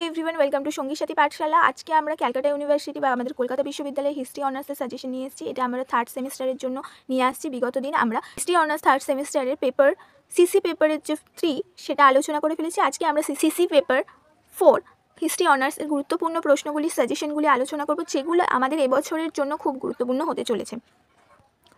Everyone welcome to সঙ্গী সাথী পাঠশালা। আজকে আমরা ক্যালকাটা ইউনিভার্সিটি বা আমাদের কলকাতা বিশ্ববিদ্যালয়ের হিস্ট্রি অনার্সের সাজেশন নিয়ে এসেছি। এটা আমরা থার্ড সেমিস্টারের জন্য নিয়ে আসছি। বিগত দিন আমরা হিস্ট্রি অনার্স থার্ড সেমিস্টারের পেপার সিসি পেপারের যে 3 সেটা আলোচনা করে ফেলেছি। আজকে আমরা সিসি পেপার 4 হিস্ট্রি অনার্সের গুরুত্বপূর্ণ প্রশ্নগুলি সাজেশনগুলি আলোচনা করব, যেগুলো আমাদের এবছরের জন্য খুব গুরুত্বপূর্ণ হতে চলেছে।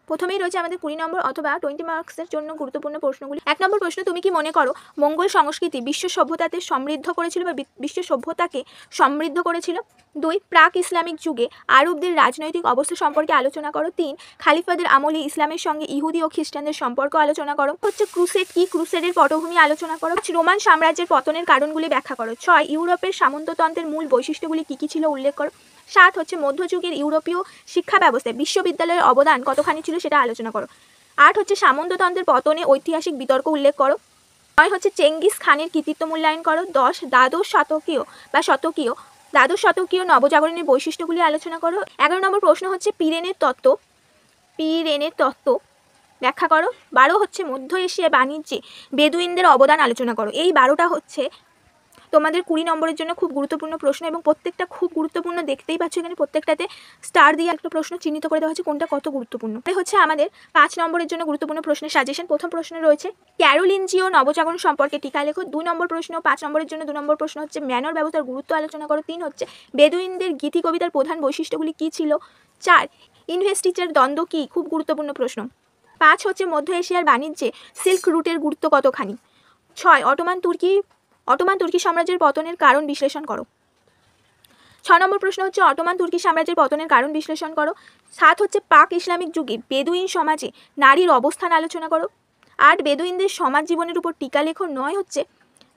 প্রথমেই রয়েছে আমাদের 20 নম্বর অথবা 20 মার্কসের জন্য গুরুত্বপূর্ণ প্রশ্নগুলি। 1 নম্বর প্রশ্ন, তুমি কি মনে করো মঙ্গল সংস্কৃতি বিশ্ব সভ্যতাতে সমৃদ্ধ করেছিল বা বিশ্ব সভ্যতাকে সমৃদ্ধ করেছিল? 2, প্রাক ইসলামিক যুগে আরবদের রাজনৈতিক অবস্থা সম্পর্কে আলোচনা করো। 3, খালিফাদের আমলে ইসলামের সঙ্গে ইহুদি ও খ্রিস্টানদের সম্পর্ক আলোচনা করো। হচ্ছে ক্রুসেড কি, ক্রুসেডের পটভূমি আলোচনা করো। রোমান সাম্রাজ্যের পতনের কারণগুলি ব্যাখ্যা করো। 6, ইউরোপের সামন্ততন্ত্রের মূল বৈশিষ্ট্যগুলি কী কী ছিল উল্লেখ করো। 7 হচ্ছে মধ্যযুগের ইউরোপীয় শিক্ষা ব্যবস্থায় বিশ্ববিদ্যালয়ের অবদান কতখানি ছিল সেটা আলোচনা করো। 8 হচ্ছে সামন্ততন্ত্রের পতনে ঐতিহাসিক বিতর্ক উল্লেখ করো। 9 হচ্ছে চেঙ্গিস খানের কৃতিত্ব মূল্যায়ন করো। 10, দ্বাদশ শতকীয় নবজাগরণের বৈশিষ্ট্যগুলি আলোচনা করো। 11 নম্বর প্রশ্ন হচ্ছে পিরেনের তত্ত্ব ব্যাখ্যা করো। 12 হচ্ছে মধ্য এশিয়ার বাণিজ্যে বেদুইনদের অবদান আলোচনা করো। এই 12টা হচ্ছে তোমাদের 20 নম্বরের জন্য খুব গুরুত্বপূর্ণ প্রশ্ন এবং প্রত্যেকটা খুব গুরুত্বপূর্ণ। দেখতেই পাচ্ছ এখানে প্রত্যেকটাতে স্টার দিয়ে একটা প্রশ্ন চিহ্নিত করে দেওয়া হচ্ছে কোনটা কত গুরুত্বপূর্ণ। এই হচ্ছে আমাদের 5 নম্বরের জন্য গুরুত্বপূর্ণ প্রশ্নের সাজেশন। প্রথম প্রশ্ন রয়েছে ক্যারোলিনজীয় নবজাগরণ সম্পর্কে টিকা লেখো। 2 নম্বর প্রশ্ন, 5 নম্বরের জন্য 2 নম্বর প্রশ্ন হচ্ছে ম্যানর ব্যবস্থার গুরুত্ব আলোচনা করো। 3 হচ্ছে বেদুইনদের গীতি কবিতার প্রধান বৈশিষ্ট্যগুলি কী ছিল। 4, ইনভেস্টিচার দ্বন্দ্ব কী, খুব গুরুত্বপূর্ণ প্রশ্ন। 5 হচ্ছে মধ্য এশিয়ার বাণিজ্যে সিল্ক রুটের গুরুত্ব কতখানি। 6, অটোমান তুর্কি সাম্রাজ্যের পতনের কারণ বিশ্লেষণ করো। 6 নম্বর প্রশ্ন হচ্ছে অটোমান তুর্কি সাম্রাজ্যের পতনের কারণ বিশ্লেষণ করো। 7 হচ্ছে পাক ইসলামিক যুগে বেদুইন সমাজে নারীর অবস্থান আলোচনা করো। 8, বেদুইনদের সমাজ জীবনের উপর টিকা লেখো। 9 হচ্ছে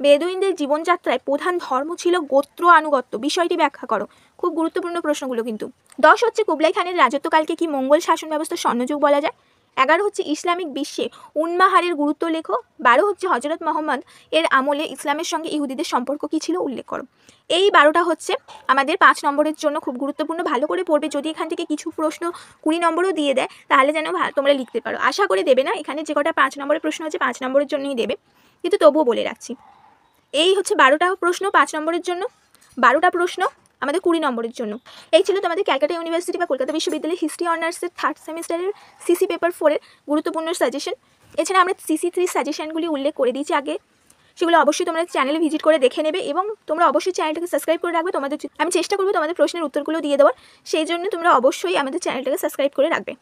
বেদুইনদের জীবনযাত্রায় প্রধান ধর্ম ছিল গোত্র আনুগত্য, বিষয়টি ব্যাখ্যা করো। খুব গুরুত্বপূর্ণ প্রশ্নগুলো কিন্তু। 10 হচ্ছে কুবলাই খানের রাজত্বকালকে কি মঙ্গল শাসন ব্যবস্থার স্বর্ণযুগ বলা যায়। 11 হচ্ছে ইসলামিক বিশ্বে উন্মাহারের গুরুত্ব লেখো। 12 হচ্ছে হজরত মোহাম্মদ এর আমলে ইসলামের সঙ্গে ইহুদিদের সম্পর্ক কী ছিল উল্লেখ করো। এই 12টা হচ্ছে আমাদের 5 নম্বরের জন্য খুব গুরুত্বপূর্ণ। ভালো করে পড়বে, যদি এখান থেকে কিছু প্রশ্ন 20 নম্বরও দিয়ে দেয় তাহলে যেন তোমরা লিখতে পারো। আশা করে দেবে না, এখানে যে কটা 5 নম্বরের প্রশ্ন আছে 5 নম্বরের জন্যই দেবে, কিন্তু তবুও বলে রাখছি। এই হচ্ছে 12টা প্রশ্ন 5 নম্বরের জন্য, 12টা প্রশ্ন আমাদের 20 নম্বরের জন্য। এই ছিল তোমাদের ক্যালকাটা ইউনিভার্সিটি বা কলকাতা বিশ্ববিদ্যালয়ের হিস্ট্রি অনার্সের থার্ড সেমিস্টারের সিসি পেপার 4 এর গুরুত্বপূর্ণ সাজেশন। এছাড়া আমরা সিসি 3 সাজেশনগুলি উল্লেখ করে দিয়েছি আগে, সেগুলো অবশ্যই তোমরা চ্যানেলে ভিজিট করে দেখে নেবে এবং তোমরা অবশ্যই চ্যানেলটাকে সাবস্ক্রাইব করে রাখবে। আমি চেষ্টা করবো তোমাদের প্রশ্নের উত্তরগুলো দিয়ে দেওয়ার, সেই জন্য তোমরা অবশ্যই আমাদের চ্যানেলটাকে সাবস্ক্রাইব করে রাখবে।